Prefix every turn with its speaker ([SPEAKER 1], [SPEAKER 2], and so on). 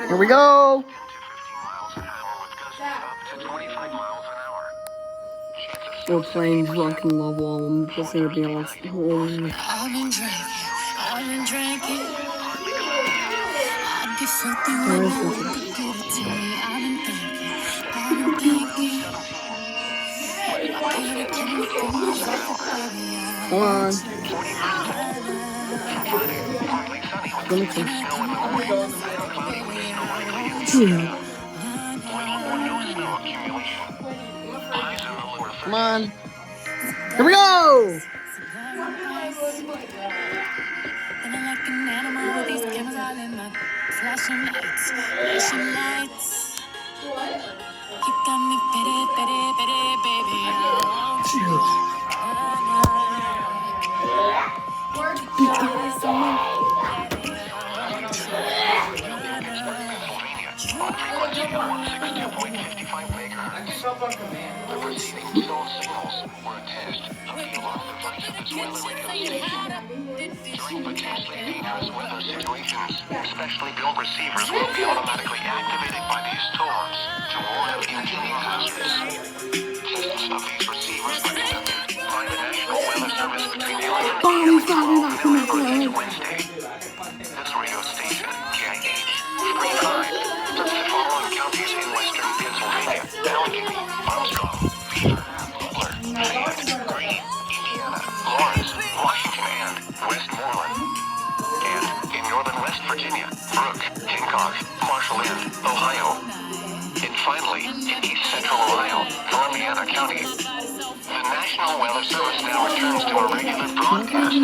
[SPEAKER 1] Here we go. We're playing Drunken Love while I'm listening to Beyoncé.
[SPEAKER 2] I've been drinking. I'd be filthy when you could give it to me. I've been thinking.
[SPEAKER 1] Come on. Let me think. Come on. Here we go!
[SPEAKER 2] Feeling like an animal with these cameras all in my flashing lights. You got me pity, baby. I want you.
[SPEAKER 3] During potentially dangerous weather situations, specially built receivers will be automatically activated by these storms to warn of incoming hazards. Tests of these receivers were conducted by the National Weather Service between 11 p.m. and 12 noon each Wednesday. This radio station, KIH35, serves the following counties in western Pennsylvania: Allegheny, Armstrong, Beaver, Butler, Fayette, Greene, Indiana, Lawrence, Washington, and Westmoreland. And in northern West Virginia, Brooke, Hancock, Marshall, and Ohio. And finally, in east central Ohio, Columbiana County. The National Weather Service now returns to a regular broadcast.